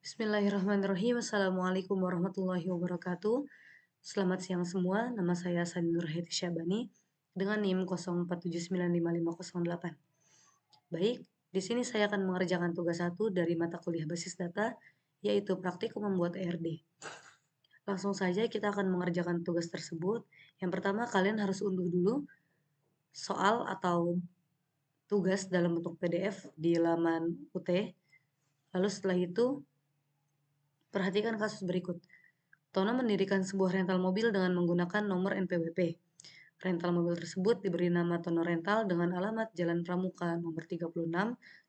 Bismillahirrahmanirrahim. Assalamualaikum warahmatullahi wabarakatuh. Selamat siang semua. Nama saya Sani Nurhayati Syabani dengan NIM 04795508. Baik, di sini saya akan mengerjakan tugas 1 dari mata kuliah basis data, yaitu praktikum membuat ERD. Langsung saja kita akan mengerjakan tugas tersebut. Yang pertama, kalian harus unduh dulu soal atau tugas dalam bentuk PDF di laman UT. Lalu setelah itu, perhatikan kasus berikut. Tono mendirikan sebuah rental mobil dengan menggunakan nomor NPWP. Rental mobil tersebut diberi nama Tono Rental dengan alamat Jalan Pramuka nomor 36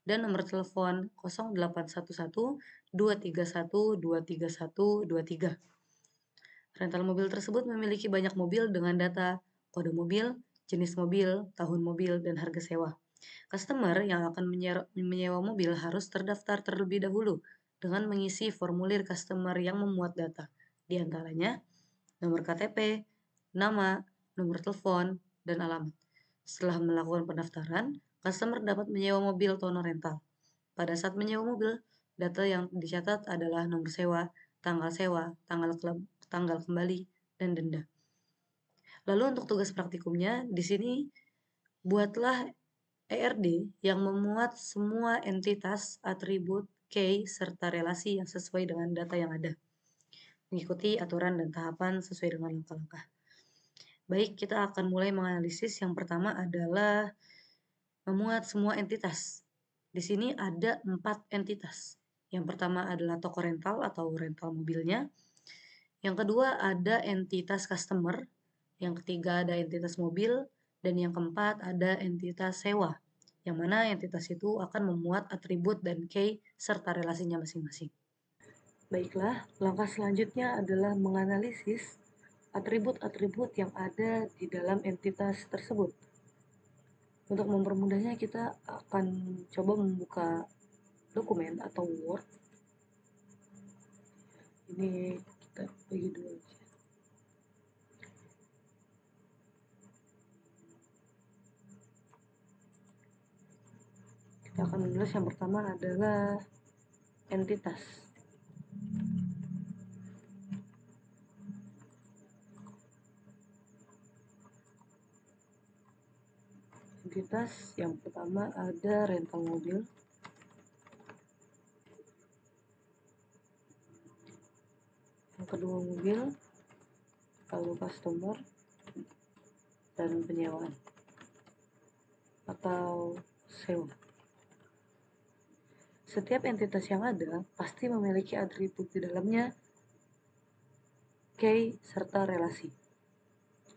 dan nomor telepon 0811 231 23123. Rental mobil tersebut memiliki banyak mobil dengan data kode mobil, jenis mobil, tahun mobil, dan harga sewa. Customer yang akan menyewa mobil harus terdaftar terlebih dahulu dengan mengisi formulir customer yang memuat data, di antaranya nomor KTP, nama, nomor telepon, dan alamat. Setelah melakukan pendaftaran, customer dapat menyewa mobil Tono Rental. Pada saat menyewa mobil, data yang dicatat adalah nomor sewa, tanggal kembali, dan denda. Lalu untuk tugas praktikumnya, di sini buatlah ERD yang memuat semua entitas, atribut, key, serta relasi yang sesuai dengan data yang ada. Mengikuti aturan dan tahapan sesuai dengan langkah-langkah. Baik, kita akan mulai menganalisis. Yang pertama adalah memuat semua entitas. Di sini ada 4 entitas. Yang pertama adalah toko rental atau rental mobilnya. Yang kedua ada entitas customer. Yang ketiga ada entitas mobil. Dan yang keempat ada entitas sewa. Yang mana entitas itu akan memuat atribut dan key serta relasinya masing-masing. Baiklah, langkah selanjutnya adalah menganalisis atribut-atribut yang ada di dalam entitas tersebut. Untuk mempermudahnya kita akan coba membuka dokumen atau Word. Ini kita bagi dua aja. Kita akan menulis yang pertama adalah entitas. Entitas yang pertama ada rental mobil. Yang kedua mobil, lalu customer, dan penyewaan atau sewa. Setiap entitas yang ada pasti memiliki atribut di dalamnya, key, serta relasi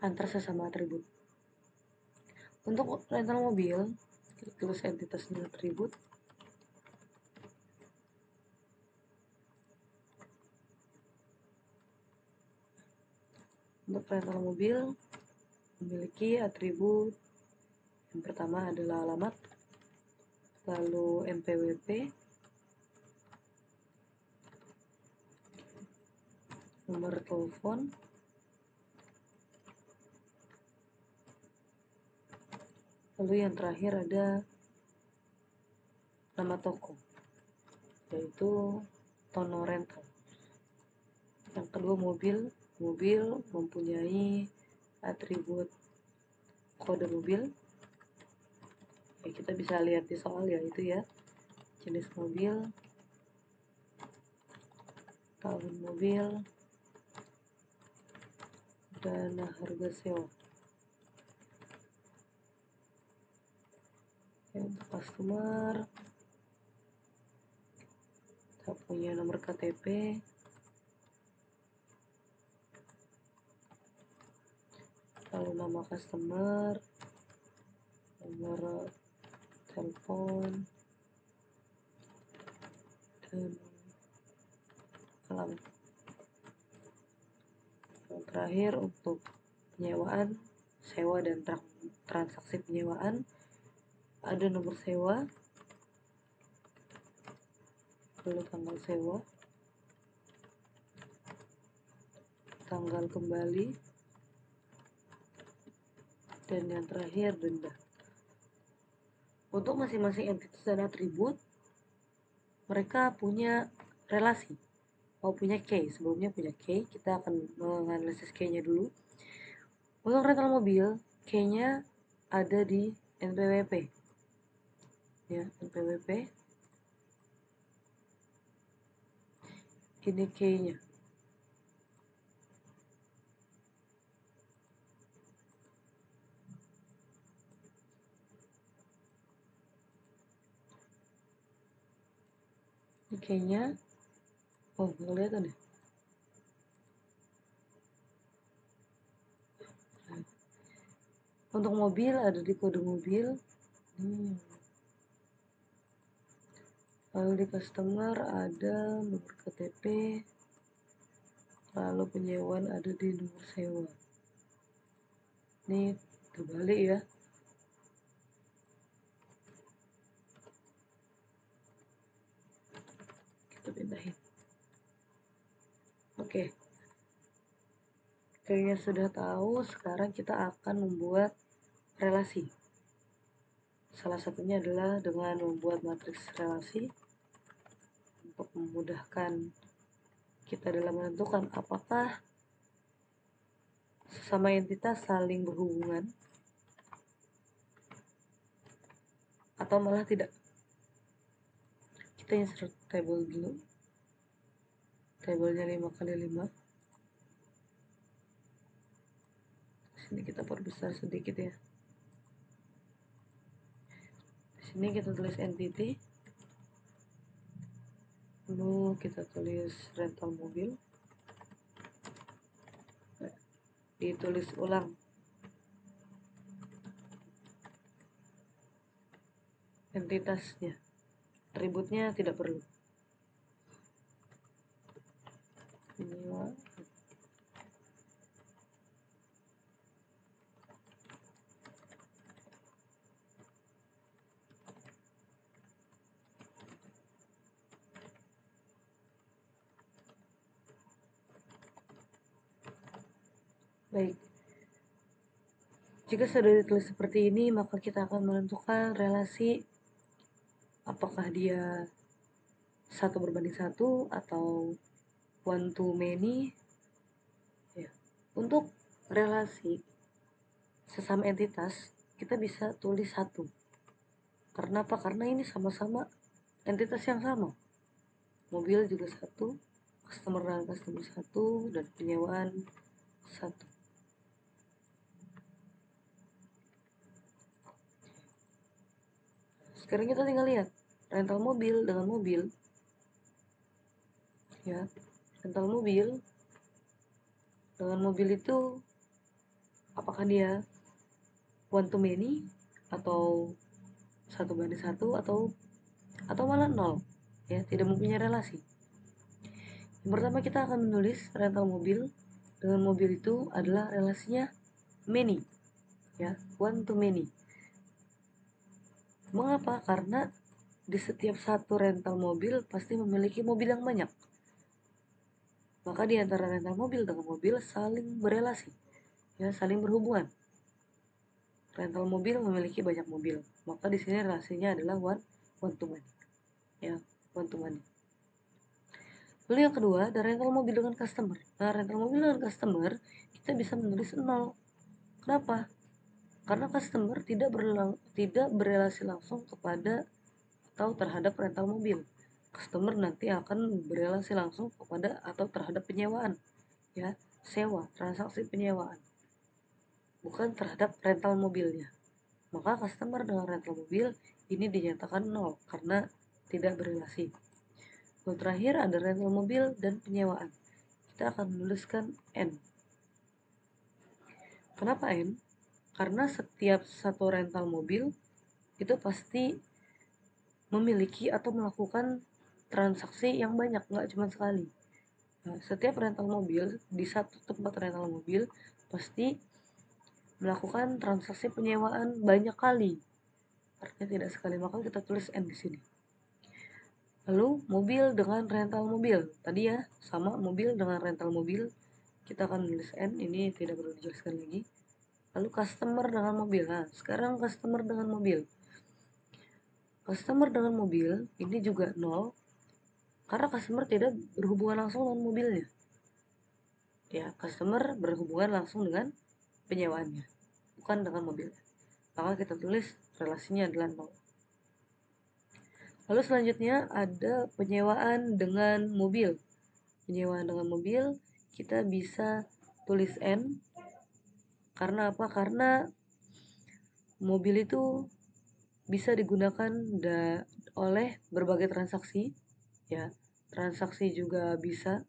antar sesama atribut. Untuk rental mobil, kita tulis entitas dan atribut. Untuk rental mobil memiliki atribut yang pertama adalah alamat, lalu NPWP, nomor telepon, lalu yang terakhir ada nama toko, yaitu Tono Rental. Yang kedua mobil mempunyai atribut kode mobil. Ya, kita bisa lihat di soal yaitu ya, jenis mobil, tahun mobil, dan harga sewa. Ya, untuk customer kita punya nomor KTP, lalu nama customer, nomor telepon, dan alamat. Yang terakhir untuk penyewaan, sewa dan transaksi penyewaan, ada nomor sewa, lalu tanggal sewa, tanggal kembali, dan yang terakhir denda. Untuk masing-masing entitas dan atribut, mereka punya relasi. Mau punya key, sebelumnya punya key, kita akan menganalisis key-nya dulu. Untuk rental mobil, key-nya ada di NPWP. Ya, NPWP. Ini key-nya. Ini key-nya. Oh, nggak kelihatan ya? Untuk mobil ada di kode mobil. Lalu di customer ada nomor KTP. Lalu penyewaan ada di nomor sewa. Ini terbalik ya. Kita pindahin. Oke. Kayaknya sudah tahu, sekarang kita akan membuat relasi. Salah satunya adalah dengan membuat matriks relasi untuk memudahkan kita dalam menentukan apakah sesama entitas saling berhubungan atau malah tidak. Kita insert table dulu. Tabelnya 5x5. Sini kita perbesar sedikit ya. Di sini kita tulis entity. Lalu kita tulis rental mobil. Ditulis ulang. Entitasnya. Atributnya tidak perlu. Penyewa. Baik. Jika sudah ditulis seperti ini, maka kita akan menentukan relasi apakah dia 1:1 atau one to many. Ya. Untuk relasi sesama entitas, kita bisa tulis 1. Karena apa? Karena ini sama-sama entitas yang sama. Mobil juga 1, customer dan customer 1, dan penyewaan 1. Sekarang kita tinggal lihat rental mobil dengan mobil. Ya, rental mobil dengan mobil itu apakah dia one to many atau 1:1 atau malah 0, ya, tidak mempunyai relasi. Yang pertama kita akan menulis rental mobil dengan mobil itu adalah relasinya many, ya, one to many. Mengapa? Karena di setiap satu rental mobil pasti memiliki mobil yang banyak. Maka di antara rental mobil dengan mobil saling berelasi, ya, saling berhubungan. Rental mobil memiliki banyak mobil, maka di sini relasinya adalah one to many, ya, one to many. Lalu yang kedua, ada rental mobil dengan customer. Nah, rental mobil dengan customer kita bisa menulis 0. Kenapa? Karena customer tidak berelasi langsung kepada atau terhadap rental mobil. Customer nanti akan berelasi langsung kepada atau terhadap penyewaan, ya, sewa, transaksi penyewaan, bukan terhadap rental mobilnya. Maka customer dengan rental mobil ini dinyatakan 0 karena tidak berelasi. Lalu terakhir ada rental mobil dan penyewaan. Kita akan menuliskan N. Kenapa N? Karena setiap satu rental mobil itu pasti memiliki atau melakukan transaksi yang banyak, nggak cuma sekali. Nah, setiap rental mobil di satu tempat rental mobil pasti melakukan transaksi penyewaan banyak kali. Artinya tidak sekali, maka kita tulis N di sini. Lalu mobil dengan rental mobil. Tadi ya, sama mobil dengan rental mobil. Kita akan tulis N, ini tidak perlu dijelaskan lagi. Lalu customer dengan mobil. Nah, sekarang customer dengan mobil. Customer dengan mobil ini juga 0 Karena customer tidak berhubungan langsung dengan mobilnya. Ya, customer berhubungan langsung dengan penyewaannya, bukan dengan mobilnya. Maka kita tulis relasinya adalah 0. Lalu selanjutnya ada penyewaan dengan mobil. Penyewaan dengan mobil kita bisa tulis N. Karena apa? Karena mobil itu bisa digunakan oleh berbagai transaksi, ya. Transaksi juga bisa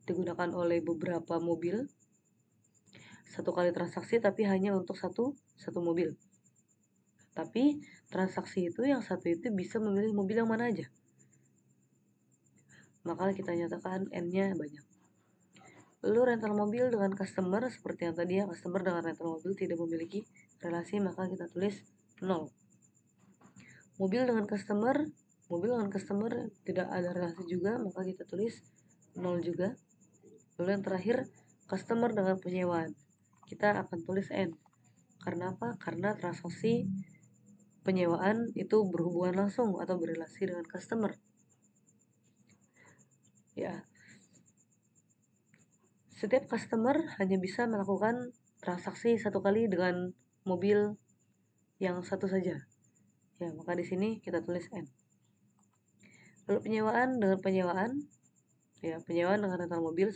digunakan oleh beberapa mobil. Satu kali transaksi tapi hanya untuk satu mobil. Tapi transaksi itu yang satu itu bisa memilih mobil yang mana aja. Maka kita nyatakan N-nya banyak. Lalu rental mobil dengan customer seperti yang tadi ya, customer dengan rental mobil tidak memiliki relasi, maka kita tulis 0. Mobil dengan customer tidak ada relasi juga, maka kita tulis 0 juga. Lalu yang terakhir, customer dengan penyewaan. Kita akan tulis N. Karena apa? Karena transaksi penyewaan itu berhubungan langsung atau berrelasi dengan customer. Ya. Setiap customer hanya bisa melakukan transaksi satu kali dengan mobil yang satu saja. Ya, maka di sini kita tulis N. Lalu penyewaan dengan penyewaan, ya penyewaan dengan rental mobil,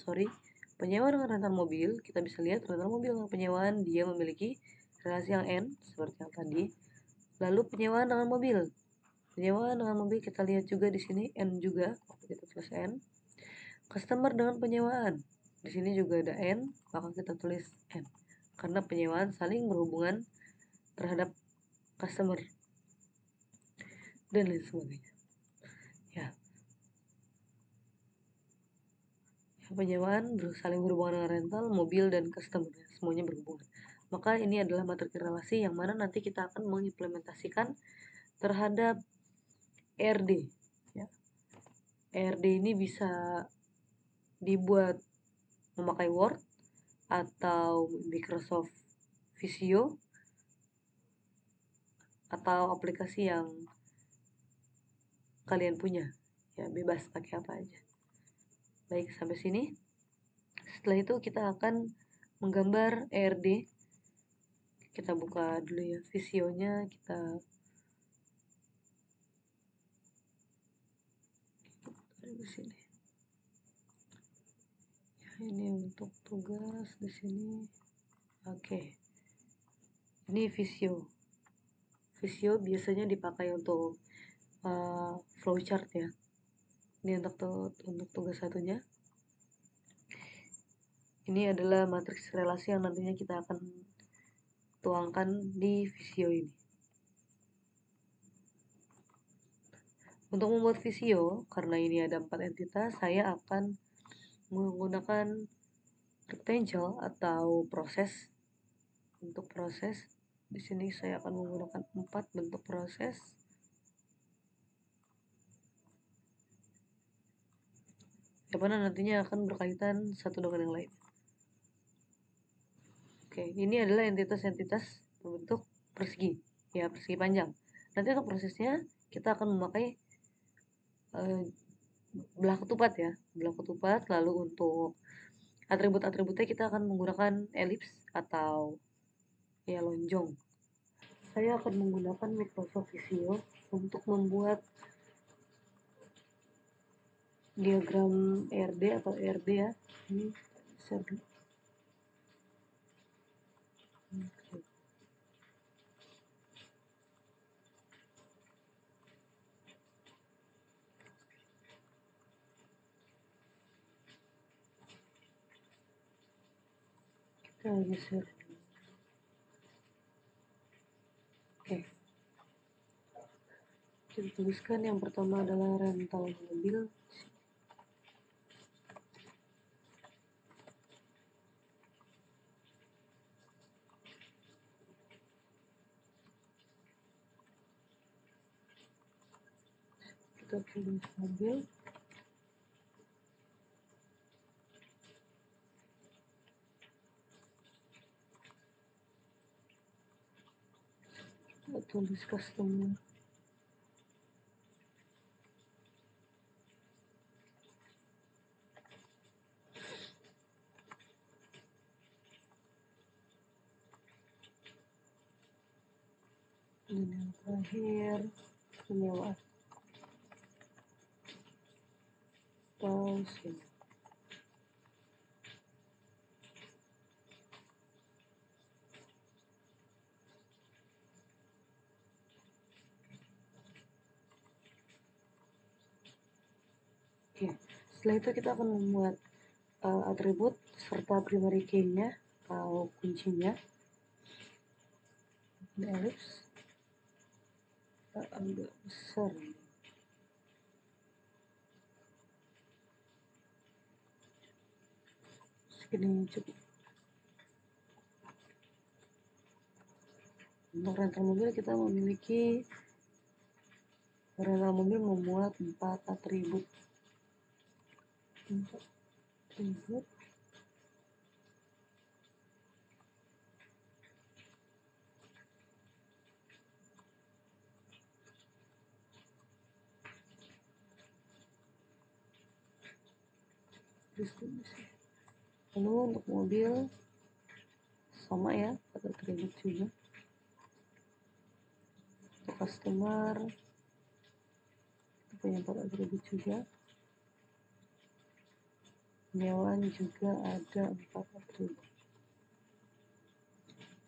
penyewaan dengan rental mobil, kita bisa lihat rental mobil dengan penyewaan dia memiliki relasi yang N seperti yang tadi. Lalu penyewaan dengan mobil, kita lihat juga di sini N juga, kita tulis N. Customer dengan penyewaan, di sini juga ada N, maka kita tulis N. Karena penyewaan saling berhubungan terhadap customer dan lain sebagainya. Ya, penyewaan saling berhubungan dengan rental, mobil, dan customer, semuanya berhubungan. Maka ini adalah materi relasi yang mana nanti kita akan mengimplementasikan terhadap ERD. Ya. ERD ini bisa dibuat memakai Word atau Microsoft Visio atau aplikasi yang kalian punya, ya bebas pakai apa aja. Baik, sampai sini. Setelah itu kita akan menggambar ERD. Kita buka dulu ya visionya, kita di sini. Ya, ini untuk tugas di sini. Oke. Ini visio. Visio biasanya dipakai untuk flowchart ya. Ini untuk tugas satunya. Ini adalah matriks relasi yang nantinya kita akan tuangkan di visio ini. Untuk membuat visio, karena ini ada 4 entitas, saya akan menggunakan rectangle atau proses. Untuk proses, di sini saya akan menggunakan 4 bentuk proses. Yang mana nantinya akan berkaitan satu dengan yang lain. Oke, ini adalah entitas-entitas berbentuk persegi, ya persegi panjang. Nanti untuk prosesnya kita akan memakai belah ketupat ya, belah ketupat. Lalu untuk atribut-atributnya kita akan menggunakan elips atau ya lonjong. Saya akan menggunakan Microsoft Visio untuk membuat diagram RD atau RD ya. Ini share dulu. Kita lagi share. Oke. Kita tuliskan yang pertama adalah rental mobil. Kita tulis mobil. Kita tulis customer. Dan yang terakhir penyewaan atau sewa. Oke, setelah itu kita akan membuat atribut serta primary key-nya atau kuncinya. Ini ellipse agak besar. Segini cukup. Untuk rental mobil kita memiliki rental mobil memuat 4 atribut. Distribusi. Lalu untuk mobil sama ya, 4 atribut juga. Untuk customer kita punya 4 atribut juga. Penyewaan juga ada 4 atribut.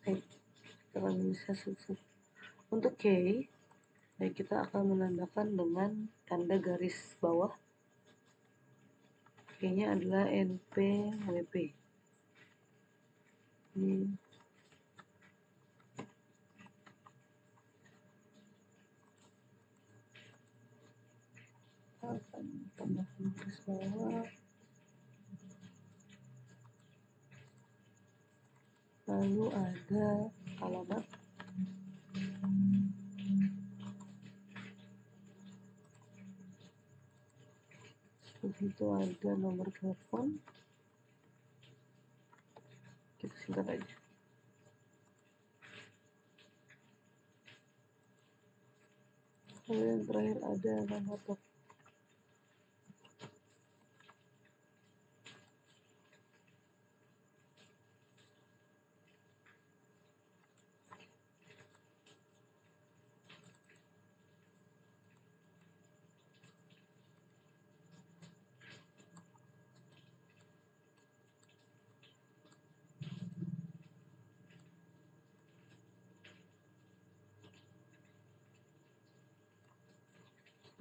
Oke, kita akan menulisnya satu. Untuk key, kita akan menandakan dengan tanda garis bawah. Key-nya adalah NPWP. Ini akan tambahkan garis bawah. Lalu ada alamat. Setelah itu ada nomor telepon. Kita singkat aja. Lalu yang terakhir ada nama toko.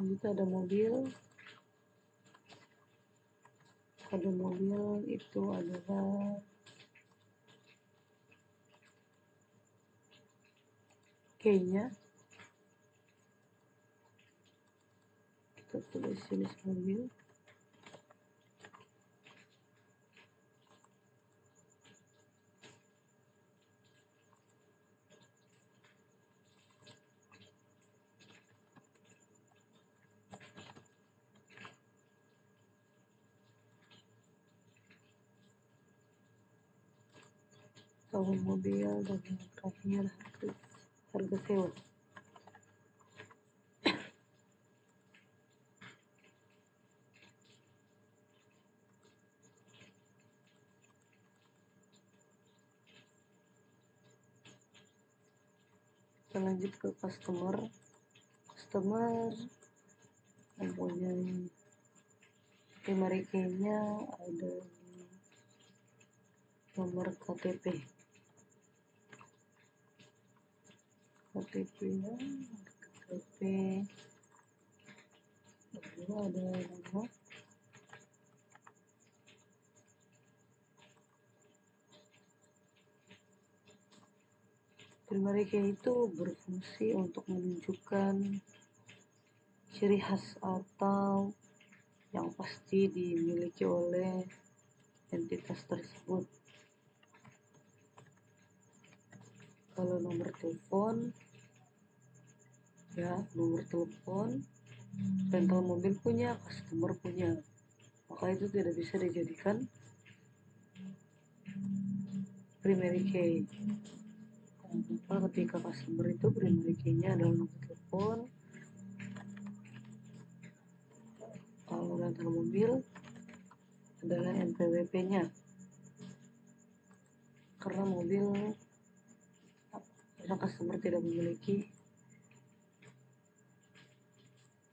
Selanjutnya ada mobil. Kode mobil itu adalah key-nya. Kita tulis jenis mobil. Tahun mobil dan yang terakhir harga sewa. Kita lanjut ke customer. Customer mempunyai primary key-nya ada nomor KTP. KTP-nya KTP. Lalu ada nama. Primary key itu berfungsi untuk menunjukkan ciri khas atau yang pasti dimiliki oleh entitas tersebut. Kalau nomor telepon, ya nomor telepon rental mobil punya, customer punya, maka itu tidak bisa dijadikan primary key. Maka ketika customer itu primary key-nya adalah nomor telepon, kalau rental mobil adalah NPWP-nya. Karena customer tidak memiliki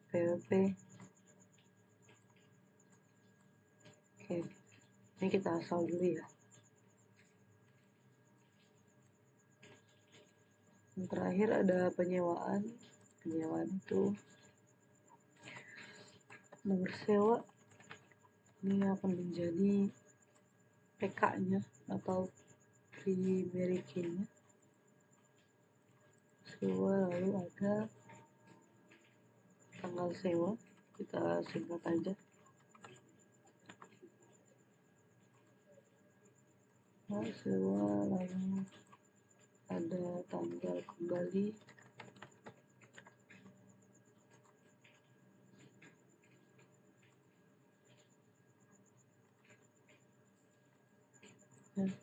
PWP. Oke, ini kita asal dulu ya. Yang terakhir ada penyewaan. Penyewaan itu nomor sewa ini akan menjadi PK-nya atau primary key-nya. Sewa, lalu ada tanggal sewa, kita singkat aja. Nah, sewa, lalu ada tanggal kembali. Nah,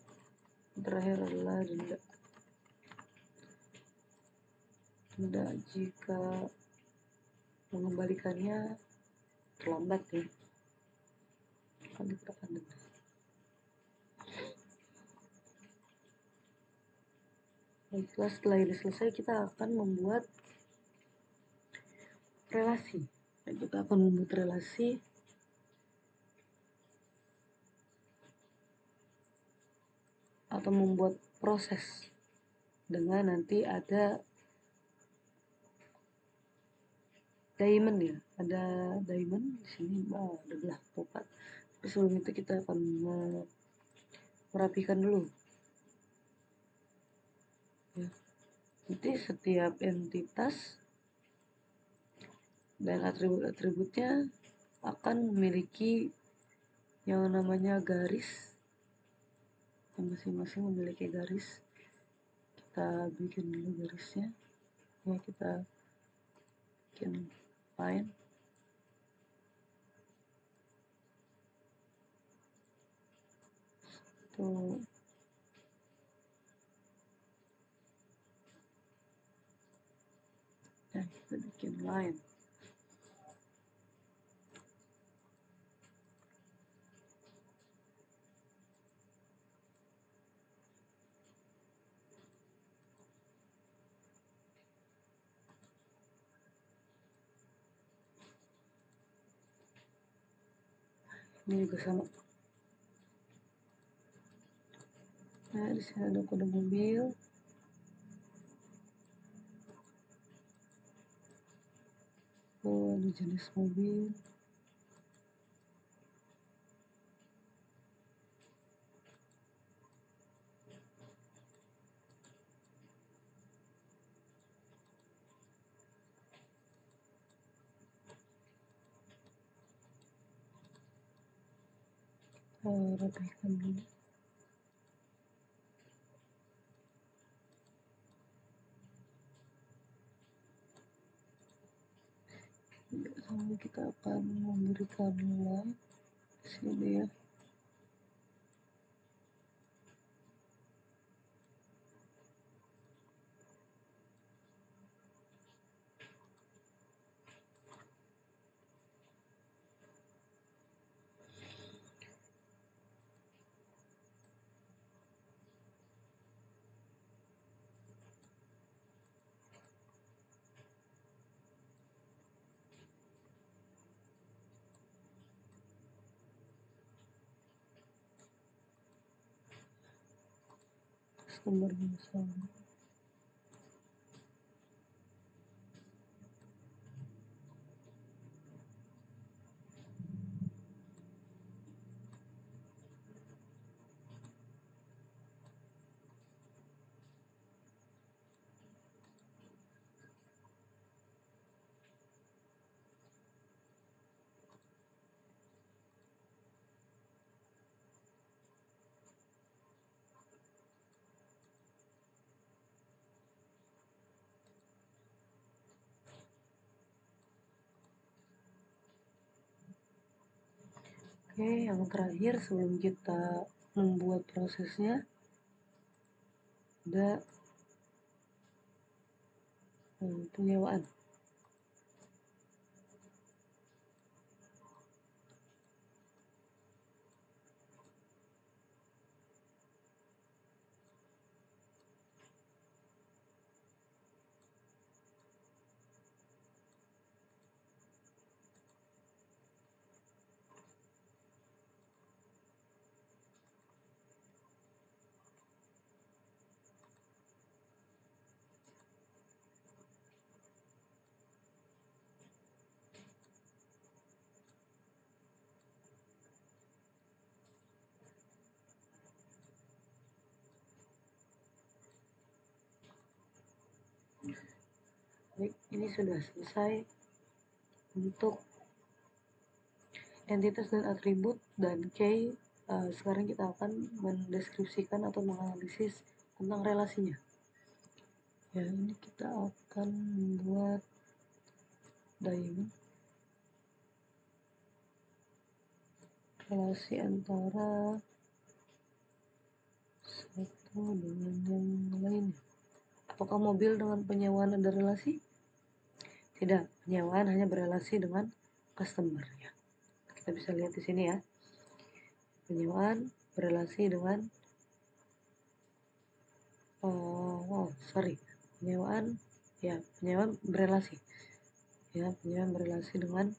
terakhir adalah denda. Denda jika mengembalikannya terlambat ya, akan dikenakan denda. Baiklah, setelah ini selesai kita akan membuat relasi. Kita akan membuat relasi atau membuat proses dengan nanti ada diamond ya, ada diamond di sini, ada belah topat. Sebelum itu kita akan merapikan dulu ya. Nanti setiap entitas dan atribut-atributnya akan memiliki yang namanya garis, yang masing-masing memiliki garis. Kita bikin dulu garisnya ya, kita bikin line. Tuh, ya kita bikin line. Ini juga sama. Nah, di sini ada kode mobil. Oh, ada jenis mobil. Rapikan dulu. Sambil kita akan memberikan line sini ya. Customer-nya sama. Oke, yang terakhir sebelum kita membuat prosesnya ada penyewaan. Baik, ini sudah selesai untuk entitas dan atribut dan key. Sekarang kita akan mendeskripsikan atau menganalisis tentang relasinya. Ya, ini kita akan membuat diagram relasi antara satu dengan yang lainnya. Apakah mobil dengan penyewaan ada relasi? Tidak, penyewaan hanya berelasi dengan customer ya. Kita bisa lihat di sini ya. Penyewaan berelasi dengan penyewaan berelasi ya, penyewaan berelasi dengan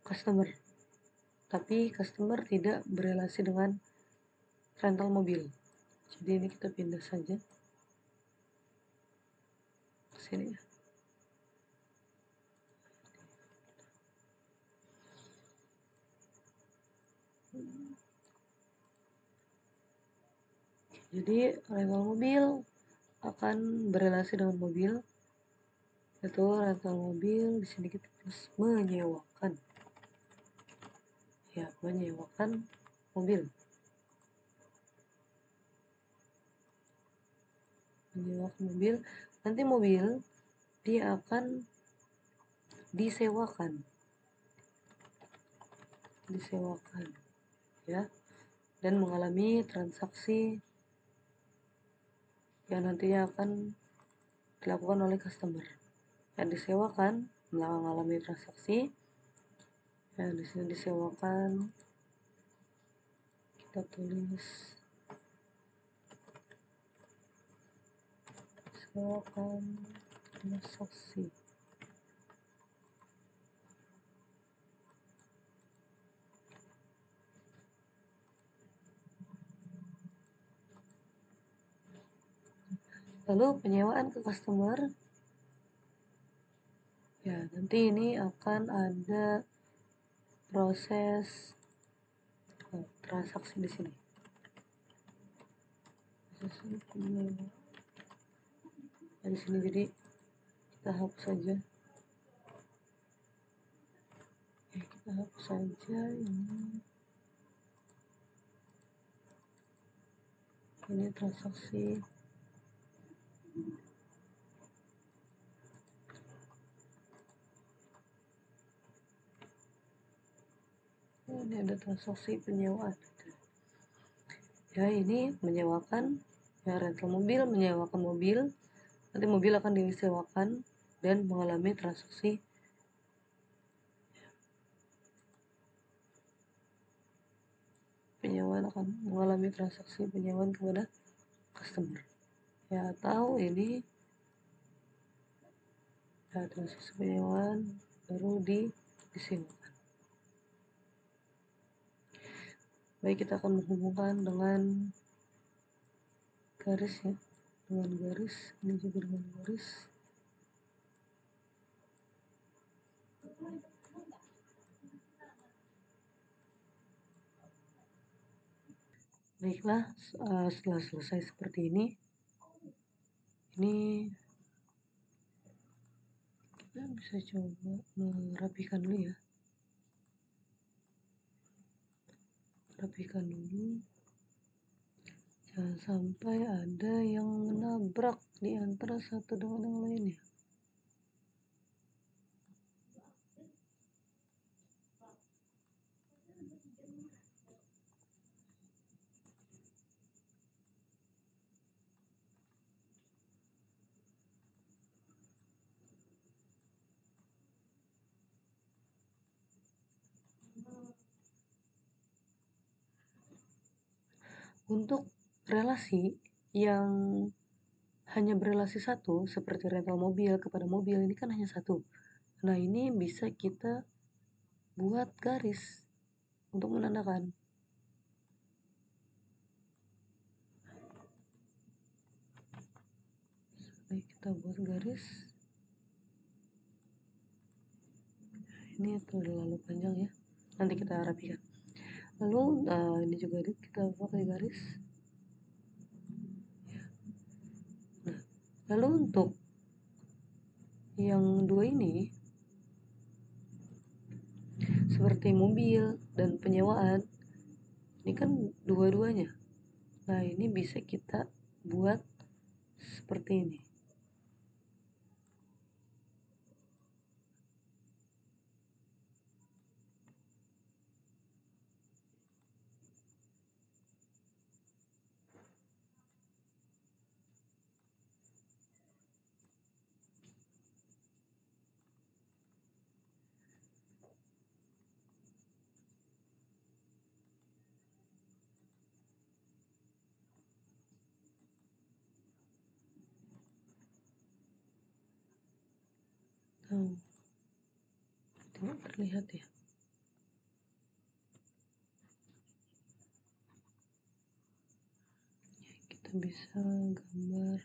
customer. Tapi customer tidak berelasi dengan rental mobil. Jadi ini kita pindah saja ke sini ya. Jadi rental mobil akan berelasi dengan mobil, itu rental mobil. Di sini kita terus menyewakan ya, menyewakan mobil, nanti mobil dia akan disewakan ya, dan mengalami transaksi yang nantinya akan dilakukan oleh customer. Yang disewakan mengalami transaksi, yang di sini disewakan kita tulis sewakan transaksi. Lalu penyewaan ke customer ya, nanti ini akan ada proses transaksi di sini. Di sini jadi kita hapus saja. Kita hapus saja ini transaksi. Ini ada transaksi penyewaan ya, ini menyewakan ya, rental mobil menyewakan mobil, nanti mobil akan disewakan dan mengalami transaksi penyewaan, akan mengalami transaksi penyewaan kepada customer ya, atau ini ya, transaksi penyewaan baru disewakan. Baik, kita akan menghubungkan dengan garis ya, dengan garis, ini juga dengan garis. Baiklah, setelah selesai seperti ini kita bisa coba merapikan dulu ya, rapikan dulu, jangan sampai ada yang menabrak di antara satu dengan yang lainnya. Untuk relasi yang hanya berelasi satu seperti rental mobil kepada mobil, ini kan hanya satu. Nah, ini bisa kita buat garis untuk menandakan. Baik, kita buat garis. Ini terlalu panjang ya, nanti kita rapikan. Lalu ini juga kita pakai garis. Lalu untuk yang dua ini, seperti mobil dan penyewaan, ini kan dua-duanya. Nah, ini bisa kita buat seperti ini. Nah, tidak terlihat ya. Kita bisa gambar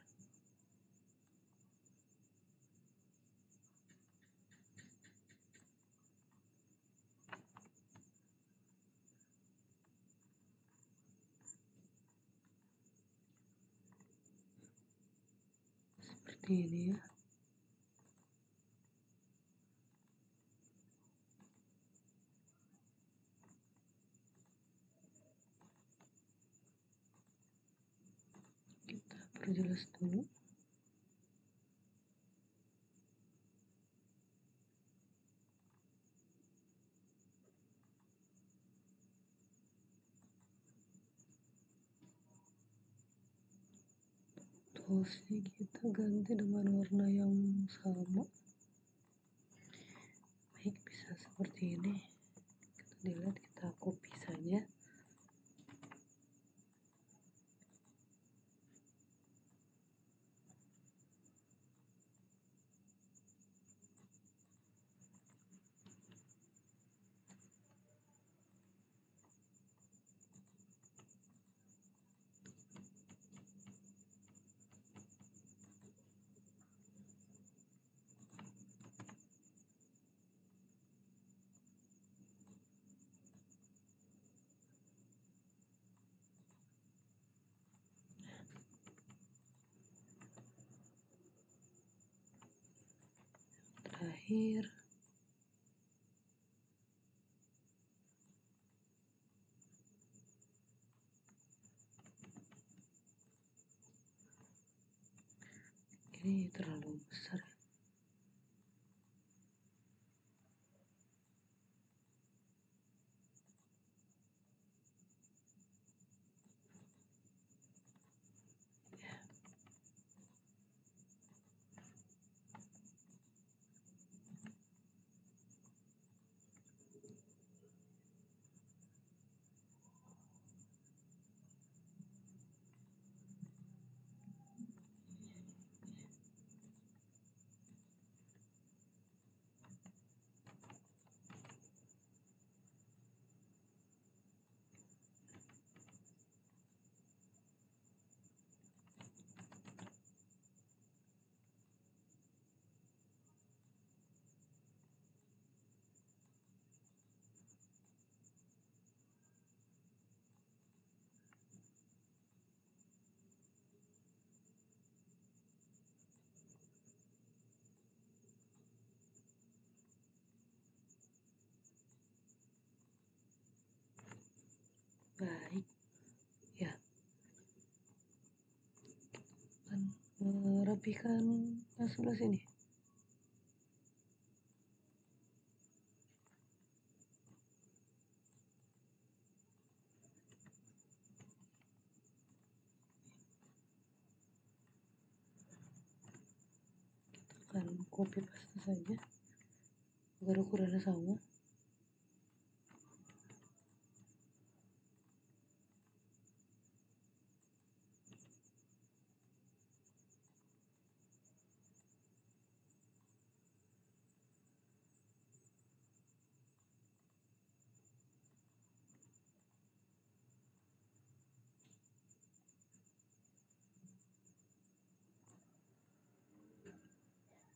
seperti ini ya. Kita perjelas dulu. Toolsnya kita ganti dengan warna yang sama. Baik, bisa seperti ini. Kita delete, kita copy saja. Terakhir, ini terlalu besar ya. Baik, ya. Akan merapikan yang sebelah sini. Akan copy paste saja agar ukurannya sama.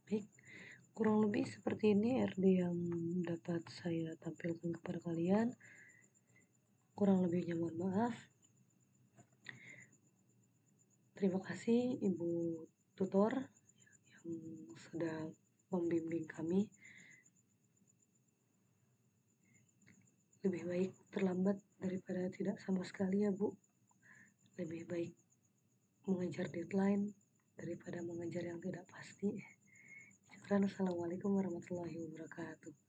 Baik, kurang lebih seperti ini RD yang dapat saya tampilkan kepada kalian. Kurang lebihnya mohon maaf. Terima kasih Ibu tutor yang sudah membimbing kami. Lebih baik terlambat daripada tidak sama sekali ya Bu. Lebih baik mengejar deadline daripada mengejar yang tidak pasti. Sekarang assalamualaikum warahmatullahi wabarakatuh.